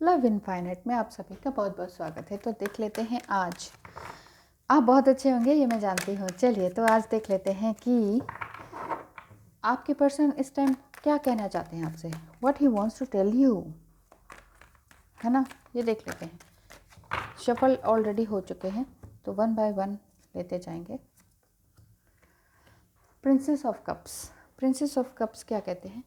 Love infinite में आप सभी का बहुत बहुत स्वागत है। तो देख लेते हैं आज आप बहुत अच्छे होंगे, ये मैं जानती हूँ। चलिए तो आज देख लेते हैं कि आपके पर्सन इस टाइम क्या कहना चाहते हैं आपसे, what he wants to tell you, है ना। ये देख लेते हैं। शफल ऑलरेडी हो चुके हैं तो वन बाय वन लेते जाएंगे। Princess of cups. Princess of cups क्या कहते हैं?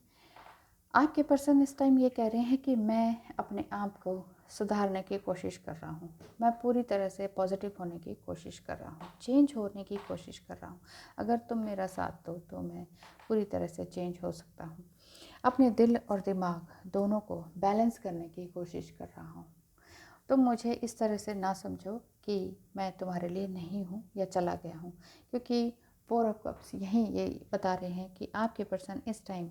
आपके पर्सन इस टाइम ये कह रहे हैं कि मैं अपने आप को सुधारने की कोशिश कर रहा हूँ, मैं पूरी तरह से पॉजिटिव होने की कोशिश कर रहा हूँ, चेंज होने की कोशिश कर रहा हूँ। अगर तुम मेरा साथ दो तो मैं पूरी तरह से चेंज हो सकता हूँ। अपने दिल और दिमाग दोनों को बैलेंस करने की कोशिश कर रहा हूँ। तुम मुझे इस तरह से ना समझो कि मैं तुम्हारे लिए नहीं हूँ या चला गया हूँ, क्योंकि 4 ऑफ कप्स यहीं ये बता रहे हैं कि आपके पर्सन इस टाइम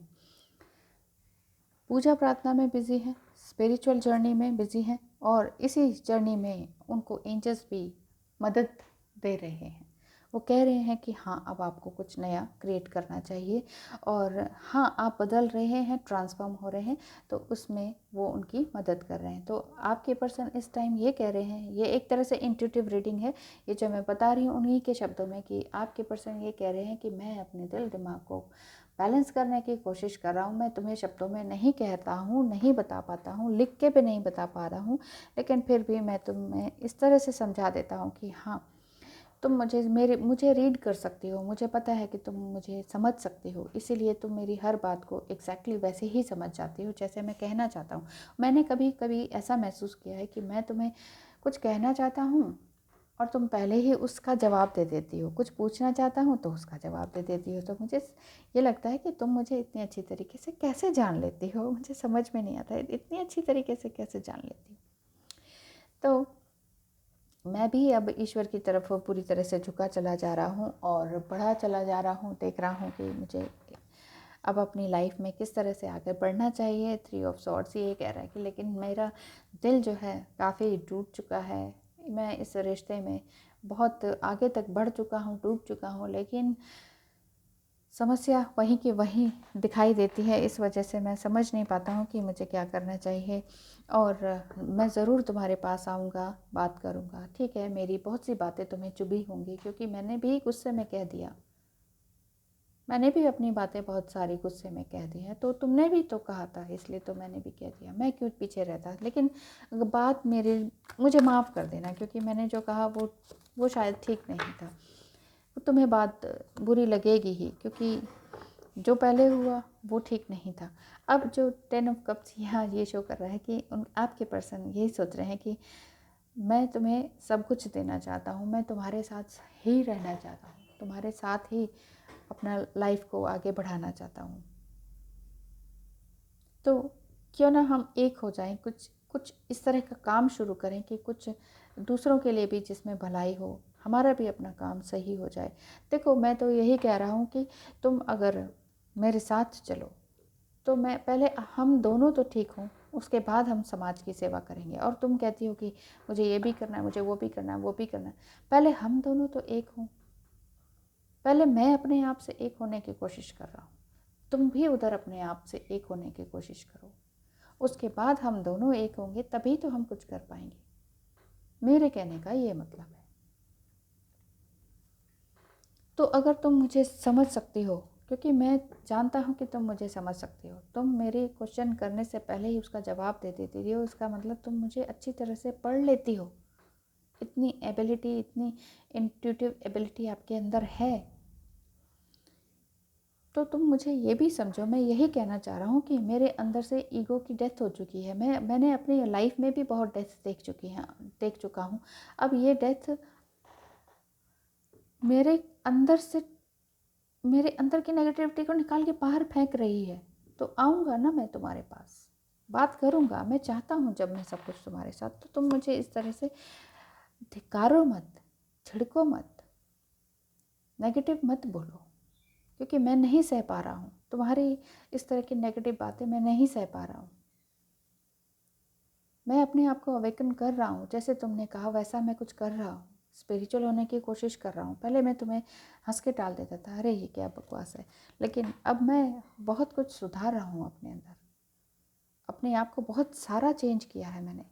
पूजा प्रार्थना में बिजी हैं, स्पिरिचुअल जर्नी में बिजी हैं और इसी जर्नी में उनको एंजल्स भी मदद दे रहे हैं। वो कह रहे हैं कि हाँ, अब आपको कुछ नया क्रिएट करना चाहिए और हाँ, आप बदल रहे हैं, ट्रांसफॉर्म हो रहे हैं, तो उसमें वो उनकी मदद कर रहे हैं। तो आपके पर्सन इस टाइम ये कह रहे हैं, ये एक तरह से इंट्यूटिव रीडिंग है, ये जो मैं बता रही हूँ उन्हीं के शब्दों में, कि आपके पर्सन ये कह रहे हैं कि मैं अपने दिल दिमाग को बैलेंस करने की कोशिश कर रहा हूँ। मैं तुम्हें शब्दों में नहीं कहता हूँ, नहीं बता पाता हूँ, लिख के भी नहीं बता पा रहा हूँ, लेकिन फिर भी मैं तुम्हें इस तरह से समझा देता हूँ कि हाँ, तुम मुझे रीड कर सकती हो, मुझे पता है कि तुम मुझे समझ सकती हो, इसीलिए तुम मेरी हर बात को एग्जैक्टली वैसे ही समझ जाती हो जैसे मैं कहना चाहता हूँ। मैंने कभी कभी ऐसा महसूस किया है कि मैं तुम्हें कुछ कहना चाहता हूँ और तुम पहले ही उसका जवाब दे देती हो, कुछ पूछना चाहता हूँ तो उसका जवाब दे देती हो। तो मुझे ये लगता है कि तुम मुझे इतनी अच्छी तरीके से कैसे जान लेती हो, मुझे समझ में नहीं आता है, इतनी अच्छी तरीके से कैसे जान लेती हो। तो मैं भी अब ईश्वर की तरफ पूरी तरह से झुका चला जा रहा हूँ और बढ़ा चला जा रहा हूँ। देख रहा हूँ कि मुझे अब अपनी लाइफ में किस तरह से आगे बढ़ना चाहिए। 3 ऑफ सॉर्ड्स ये कह रहा है कि लेकिन मेरा दिल जो है काफ़ी टूट चुका है, मैं इस रिश्ते में बहुत आगे तक बढ़ चुका हूँ, डूब चुका हूँ, लेकिन समस्या वहीं की वहीं दिखाई देती है। इस वजह से मैं समझ नहीं पाता हूँ कि मुझे क्या करना चाहिए। और मैं ज़रूर तुम्हारे पास आऊँगा, बात करूँगा। ठीक है, मेरी बहुत सी बातें तुम्हें चुभी होंगी, क्योंकि मैंने भी गुस्से में कह दिया, मैंने भी अपनी बातें बहुत सारी गुस्से में कह दी हैं। तो तुमने भी तो कहा था, इसलिए तो मैंने भी कह दिया, मैं क्यों पीछे रहता। लेकिन बात मुझे माफ़ कर देना, क्योंकि मैंने जो कहा वो शायद ठीक नहीं था। तुम्हें बात बुरी लगेगी ही, क्योंकि जो पहले हुआ वो ठीक नहीं था। अब जो 10 ऑफ कप्स यहाँ ये शो कर रहा है कि आपके पर्सन यही सोच रहे हैं कि मैं तुम्हें सब कुछ देना चाहता हूँ, मैं तुम्हारे साथ ही रहना चाहता हूँ, तुम्हारे साथ ही अपना लाइफ को आगे बढ़ाना चाहता हूँ। तो क्यों ना हम एक हो जाएं, कुछ इस तरह का काम शुरू करें कि कुछ दूसरों के लिए भी जिसमें भलाई हो, हमारा भी अपना काम सही हो जाए। देखो, मैं तो यही कह रहा हूँ कि तुम अगर मेरे साथ चलो तो मैं पहले हम दोनों तो ठीक हों, उसके बाद हम समाज की सेवा करेंगे। और तुम कहती हो कि मुझे ये भी करना है, मुझे वो भी करना है, वो भी करना है। पहले हम दोनों तो एक हों, पहले मैं अपने आप से एक होने की कोशिश कर रहा हूँ, तुम भी उधर अपने आप से एक होने की कोशिश करो। उसके बाद हम दोनों एक होंगे, तभी तो हम कुछ कर पाएंगे। मेरे कहने का ये मतलब है। तो अगर तुम मुझे समझ सकती हो, क्योंकि मैं जानता हूँ कि तुम मुझे समझ सकती हो, तुम मेरे क्वेश्चन करने से पहले ही उसका जवाब दे देती हो, इसका मतलब तुम मुझे अच्छी तरह से पढ़ लेती हो। इतनी एबिलिटी, इतनी इंट्यूटिव एबिलिटी आपके अंदर है। तो तुम मुझे ये भी समझो, मैं यही कहना चाह रहा हूँ कि मेरे अंदर से ईगो की डेथ हो चुकी है। मैंने अपनी लाइफ में भी बहुत डेथ देख चुका हूँ। अब ये डेथ मेरे अंदर की नेगेटिविटी को निकाल के बाहर फेंक रही है। तो आऊँगा ना मैं तुम्हारे पास, बात करूँगा। मैं चाहता हूँ जब मैं सब कुछ तुम्हारे साथ, तो तुम मुझे इस तरह से धिक्कारो मत, छिड़को मत, नेगेटिव मत बोलो, क्योंकि मैं नहीं सह पा रहा हूँ तुम्हारी इस तरह की नेगेटिव बातें। मैं नहीं सह पा रहा हूँ। मैं अपने आप को अवेकन कर रहा हूँ, जैसे तुमने कहा वैसा मैं कुछ कर रहा हूँ, स्पिरिचुअल होने की कोशिश कर रहा हूँ। पहले मैं तुम्हें हंस के टाल देता था, अरे ये क्या बकवास है, लेकिन अब मैं बहुत कुछ सुधार रहा हूँ अपने अंदर। अपने आप को बहुत सारा चेंज किया है मैंने।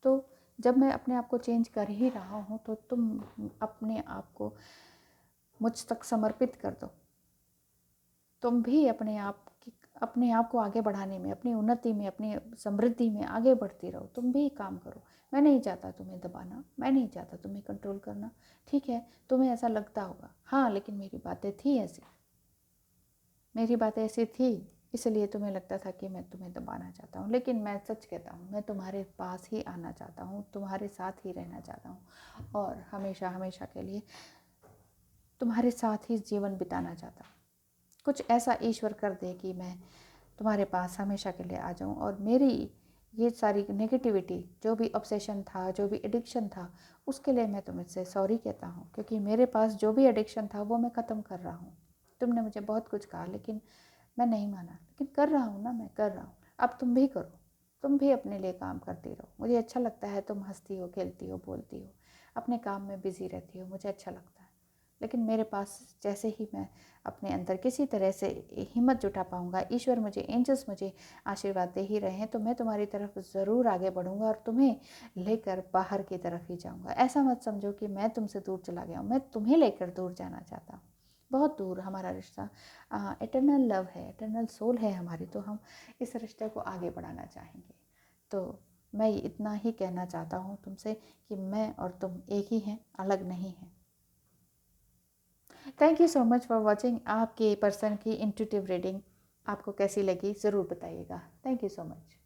तो जब मैं अपने आप को चेंज कर ही रहा हूँ तो तुम अपने आप को मुझ तक समर्पित कर दो। तुम भी अपने आप को आगे बढ़ाने में, अपनी उन्नति में, अपनी समृद्धि में आगे बढ़ती रहो। तुम भी काम करो। मैं नहीं चाहता तुम्हें दबाना, मैं नहीं चाहता तुम्हें कंट्रोल करना। ठीक है, तुम्हें ऐसा लगता होगा, हाँ, लेकिन मेरी बातें थी ऐसी, मेरी बातें ऐसी थी, इसलिए तुम्हें लगता था कि मैं तुम्हें दबाना चाहता हूँ। लेकिन मैं सच कहता हूँ, मैं तुम्हारे पास ही आना चाहता हूँ, तुम्हारे साथ ही रहना चाहता हूँ और हमेशा हमेशा के लिए तुम्हारे साथ ही जीवन बिताना चाहता हूँ। कुछ ऐसा ईश्वर कर दे कि मैं तुम्हारे पास हमेशा के लिए आ जाऊं और मेरी ये सारी नेगेटिविटी, जो भी ऑब्सेशन था, जो भी एडिक्शन था, उसके लिए मैं तुमसे सॉरी कहता हूँ, क्योंकि मेरे पास जो भी एडिक्शन था वो मैं ख़त्म कर रहा हूँ। तुमने मुझे बहुत कुछ कहा लेकिन मैं नहीं माना, लेकिन कर रहा हूँ ना, मैं कर रहा हूँ। अब तुम भी करो, तुम भी अपने लिए काम करती रहो। मुझे अच्छा लगता है तुम हंसती हो, खेलती हो, बोलती हो, अपने काम में बिजी रहती हो, मुझे अच्छा लगता है। लेकिन मेरे पास जैसे ही मैं अपने अंदर किसी तरह से हिम्मत जुटा पाऊँगा, ईश्वर मुझे, एंजल्स मुझे आशीर्वाद दे ही रहे हैं, तो मैं तुम्हारी तरफ ज़रूर आगे बढ़ूँगा और तुम्हें लेकर बाहर की तरफ ही जाऊँगा। ऐसा मत समझो कि मैं तुमसे दूर चला गया हूँ, मैं तुम्हें लेकर दूर जाना चाहता हूँ, बहुत दूर। हमारा रिश्ता एटर्नल लव है, एटर्नल सोल है हमारी, तो हम इस रिश्ते को आगे बढ़ाना चाहेंगे। तो मैं इतना ही कहना चाहता हूँ तुमसे कि मैं और तुम एक ही हैं, अलग नहीं हैं। Thank you so much for watching. आपके पर्सन की इंट्यूटिव रीडिंग आपको कैसी लगी ज़रूर बताइएगा। Thank you so much.